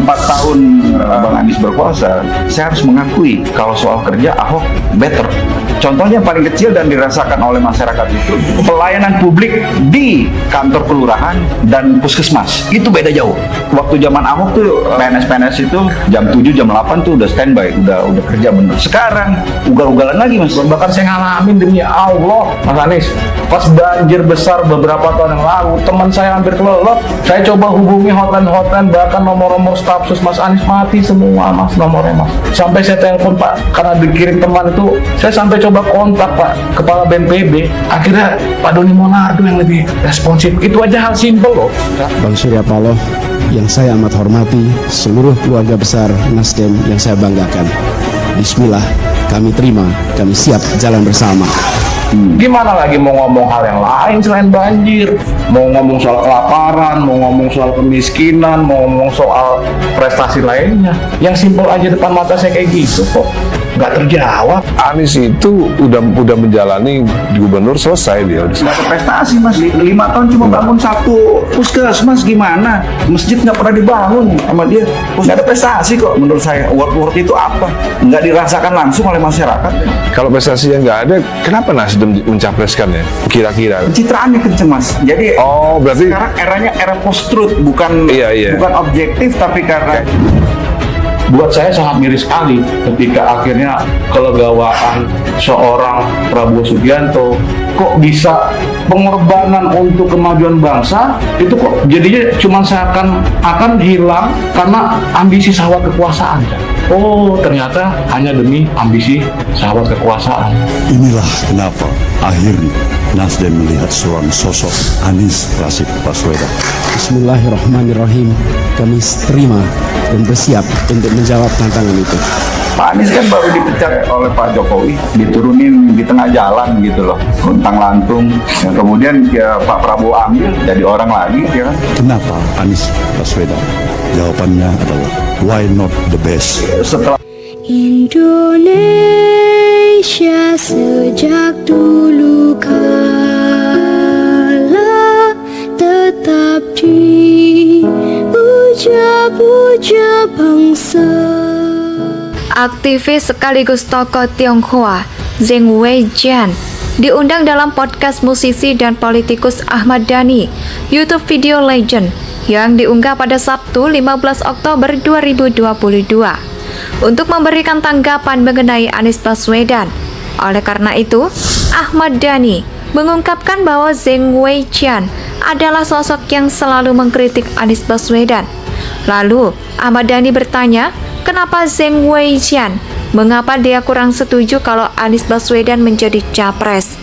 4 tahun Bang Anies berkuasa, saya harus mengakui kalau soal kerja Ahok better. Contohnya paling kecil dan dirasakan oleh masyarakat itu pelayanan publik di kantor kelurahan dan puskesmas itu beda jauh. Waktu zaman Ahok tuh PNS itu jam 7 jam 8 tuh udah standby, udah kerja bener. Sekarang ugal-ugalan lagi Mas. Bahkan saya ngalamin demi Allah, Mas Anies, pas banjir besar beberapa tahun yang lalu, teman saya hampir kelelep. Saya coba hubungi hotline, bahkan nomor-nomor staf sus Mas Anies mati semua Mas nomornya Mas. Sampai saya telepon Pak, karena dikirim teman itu, saya sampai coba kontak Pak Kepala BNPB. Akhirnya Pak Doni Monardo yang lebih responsif. Itu aja hal simpel loh. Bang Surya Paloh yang saya amat hormati, seluruh keluarga besar Nasdem yang saya banggakan. Bismillah, kami terima, kami siap jalan bersama. Gimana lagi mau ngomong hal yang lain selain banjir? Mau ngomong soal kelaparan, mau ngomong soal kemiskinan, mau ngomong soal prestasi lainnya. Yang simpel aja depan mata saya kayak gitu kok nggak terjawab. Anies itu udah menjalani gubernur, selesai dia. Nggak ada prestasi Mas, 5 tahun cuma bangun satu puskesmas, gimana? Masjid nggak pernah dibangun sama dia. Nggak ada prestasi kok menurut saya. Word itu apa? Nggak dirasakan langsung oleh masyarakat. Kalau prestasi yang nggak ada, kenapa Nasdem mencapreskannya? Kira-kira Pencitraannya kenceng Mas. Jadi berarti sekarang eranya era post-truth, bukan objektif, tapi karena Buat saya sangat miris sekali ketika akhirnya kelegawakan seorang Prabowo Subianto kok bisa pengorbanan untuk kemajuan bangsa itu kok jadinya cuma akan hilang karena ambisi syahwat kekuasaan. Oh, ternyata hanya demi ambisi syahwat kekuasaan. Inilah kenapa akhirnya Nasdem melihat seorang sosok Anies Rashid Baswedan. Bismillahirrahmanirrahim, kami terima dan bersiap untuk menjawab tantangan itu. Pak Anies kan baru dipecat oleh Pak Jokowi, diturunin di tengah jalan gitu loh, luntang lantung. Yang kemudian Pak Prabowo ambil jadi orang lagi, ya kan? Kenapa Anies Baswedan? Jawabannya adalah why not the best? Setelah Indonesia sejak dulu kala tetap dipuja-puja bangsa. Aktivis sekaligus tokoh Tionghoa Zheng Weijian diundang dalam podcast musisi dan politikus Ahmad Dhani, YouTube video Legend, yang diunggah pada Sabtu 15 Oktober 2022 untuk memberikan tanggapan mengenai Anies Baswedan. Oleh karena itu, Ahmad Dhani mengungkapkan bahwa Zheng Weijian adalah sosok yang selalu mengkritik Anies Baswedan. Lalu, Ahmad Dhani bertanya, kenapa Zheng Weijian? Mengapa dia kurang setuju kalau Anies Baswedan menjadi capres?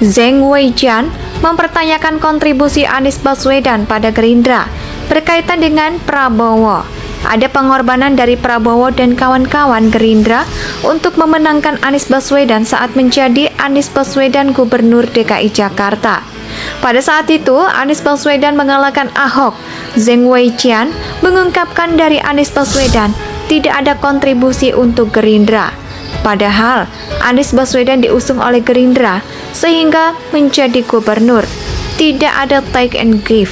Zheng Weijian mempertanyakan kontribusi Anies Baswedan pada Gerindra berkaitan dengan Prabowo. Ada pengorbanan dari Prabowo dan kawan-kawan Gerindra untuk memenangkan Anies Baswedan saat menjadi Anies Baswedan Gubernur DKI Jakarta. Pada saat itu, Anies Baswedan mengalahkan Ahok. Zheng Weijian mengungkapkan dari Anies Baswedan tidak ada kontribusi untuk Gerindra. Padahal Anies Baswedan diusung oleh Gerindra sehingga menjadi gubernur. Tidak ada take and give.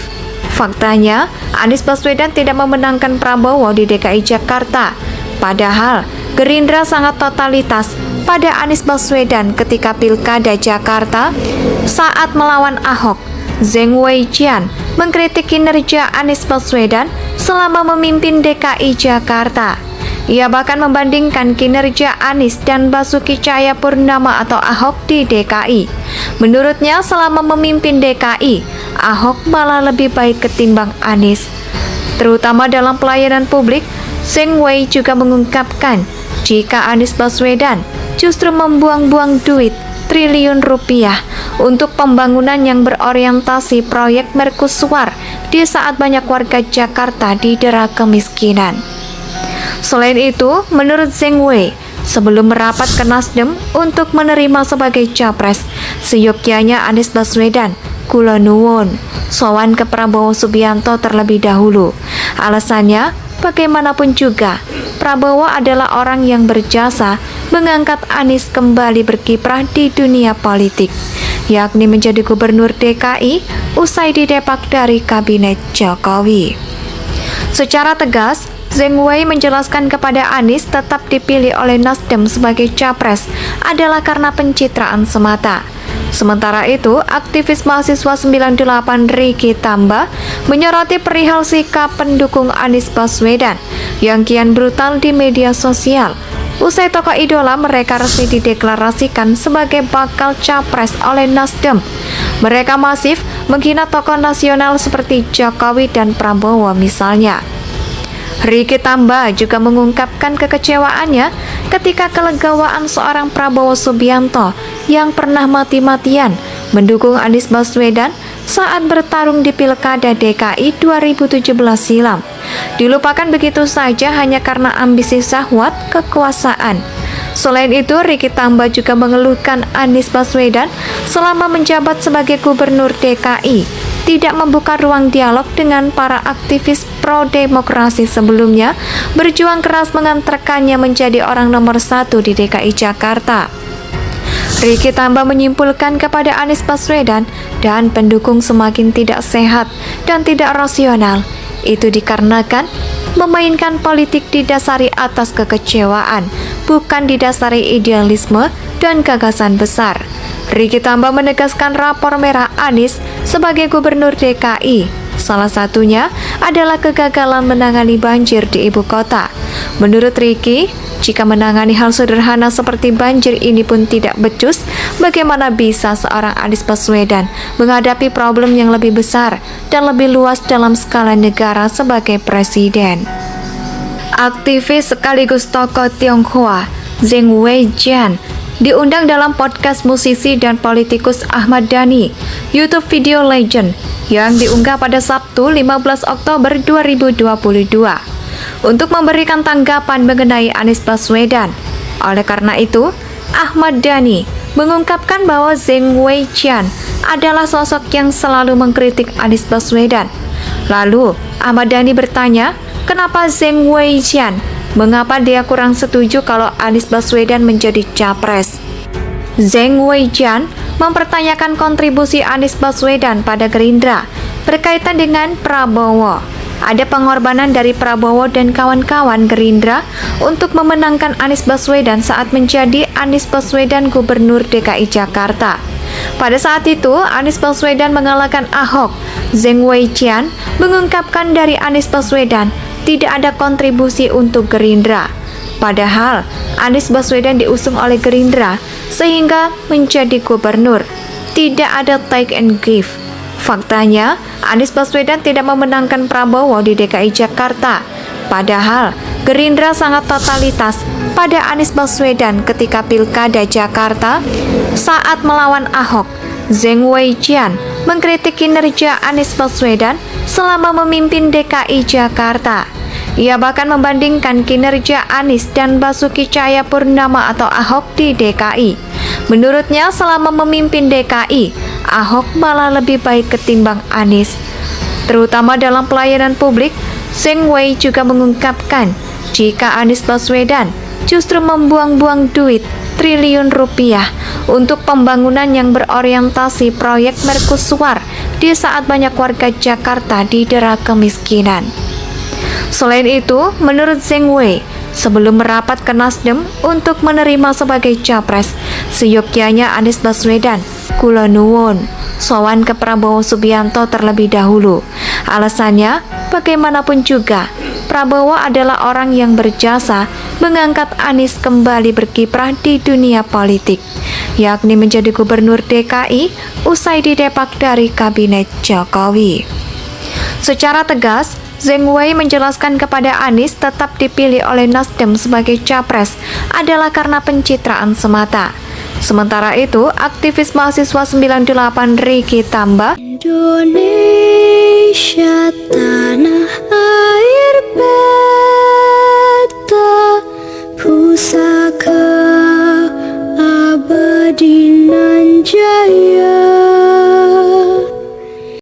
Faktanya, Anies Baswedan tidak memenangkan Prabowo di DKI Jakarta. Padahal Gerindra sangat totalitas pada Anies Baswedan ketika Pilkada Jakarta saat melawan Ahok. Zheng Weijian mengkritik kinerja Anies Baswedan selama memimpin DKI Jakarta. Ia bahkan membandingkan kinerja Anies dan Basuki Cahayapurnama atau Ahok di DKI. Menurutnya, selama memimpin DKI, Ahok malah lebih baik ketimbang Anies. Terutama dalam pelayanan publik, Zheng Wei juga mengungkapkan jika Anies Baswedan justru membuang-buang duit triliun rupiah untuk pembangunan yang berorientasi proyek mercusuar di saat banyak warga Jakarta didera kemiskinan. Selain itu, menurut Zheng Wei, sebelum merapat ke Nasdem untuk menerima sebagai capres, seyogyanya Anies Baswedan kula nuwun sowan ke Prabowo Subianto terlebih dahulu. Alasannya, bagaimanapun juga, Prabowo adalah orang yang berjasa mengangkat Anies kembali berkiprah di dunia politik, yakni menjadi gubernur DKI usai didepak dari kabinet Jokowi. Secara tegas, Zheng Wei menjelaskan kepada Anies tetap dipilih oleh Nasdem sebagai capres adalah karena pencitraan semata. Sementara itu, aktivis mahasiswa 98 Riki Tamba menyoroti perihal sikap pendukung Anies Baswedan yang kian brutal di media sosial. Usai tokoh idola mereka resmi dideklarasikan sebagai bakal capres oleh Nasdem. Mereka masif menghina tokoh nasional seperti Jokowi dan Prabowo misalnya. Riki Tamba juga mengungkapkan kekecewaannya ketika kelegawaan seorang Prabowo Subianto yang pernah mati-matian mendukung Anies Baswedan saat bertarung di Pilkada DKI 2017 silam dilupakan begitu saja hanya karena ambisi syahwat kekuasaan. Selain itu, Riki Tamba juga mengeluhkan Anies Baswedan selama menjabat sebagai gubernur DKI tidak membuka ruang dialog dengan para aktivis pro-demokrasi sebelumnya berjuang keras mengantarkannya menjadi orang nomor 1 di DKI Jakarta. Riki Tamba menyimpulkan kepada Anies Baswedan dan pendukung semakin tidak sehat dan tidak rasional. Itu dikarenakan memainkan politik didasari atas kekecewaan, bukan didasari idealisme dan gagasan besar. Riki Tamba menegaskan rapor merah Anies sebagai gubernur DKI. Salah satunya adalah kegagalan menangani banjir di ibu kota. Menurut Riki, jika menangani hal sederhana seperti banjir ini pun tidak becus, bagaimana bisa seorang Anies Baswedan menghadapi problem yang lebih besar dan lebih luas dalam skala negara sebagai presiden? Aktivis sekaligus tokoh Tionghoa Zheng Weijian diundang dalam podcast musisi dan politikus Ahmad Dhani, YouTube Video Legend, yang diunggah pada Sabtu 15 Oktober 2022 untuk memberikan tanggapan mengenai Anies Baswedan. Oleh karena itu, Ahmad Dhani mengungkapkan bahwa Zheng Weijian adalah sosok yang selalu mengkritik Anies Baswedan. Lalu, Ahmad Dhani bertanya, kenapa Zheng Weijian? Mengapa dia kurang setuju kalau Anies Baswedan menjadi capres? Zheng Weijian mempertanyakan kontribusi Anies Baswedan pada Gerindra berkaitan dengan Prabowo. Ada pengorbanan dari Prabowo dan kawan-kawan Gerindra untuk memenangkan Anies Baswedan saat menjadi Anies Baswedan Gubernur DKI Jakarta. Pada saat itu, Anies Baswedan mengalahkan Ahok. Zheng Weijian mengungkapkan dari Anies Baswedan tidak ada kontribusi untuk Gerindra. Padahal Anies Baswedan diusung oleh Gerindra sehingga menjadi gubernur. Tidak ada take and give. Faktanya, Anies Baswedan tidak memenangkan Prabowo di DKI Jakarta. Padahal Gerindra sangat totalitas pada Anies Baswedan ketika Pilkada Jakarta saat melawan Ahok. Zheng Weijian mengkritik kinerja Anies Baswedan selama memimpin DKI Jakarta. Ia bahkan membandingkan kinerja Anies dan Basuki Cahayapurnama atau Ahok di DKI. Menurutnya, selama memimpin DKI, Ahok malah lebih baik ketimbang Anies. Terutama dalam pelayanan publik, Zheng Wei juga mengungkapkan jika Anies Baswedan justru membuang-buang duit triliun rupiah untuk pembangunan yang berorientasi proyek mercusuar di saat banyak warga Jakarta didera kemiskinan. Selain itu, menurut Zheng Wei, sebelum merapat ke Nasdem untuk menerima sebagai capres, seyogyanya Anies Baswedan kula nuwun sowan ke Prabowo Subianto terlebih dahulu. Alasannya, bagaimanapun juga, Prabowo adalah orang yang berjasa mengangkat Anies kembali berkiprah di dunia politik, yakni menjadi gubernur DKI usai didepak dari kabinet Jokowi. Secara tegas, Zheng Wei menjelaskan kepada Anies tetap dipilih oleh Nasdem sebagai capres adalah karena pencitraan semata. Sementara itu, aktivis mahasiswa 98 Riki Tamba Indonesia, 'Indonesia tanah air bebas,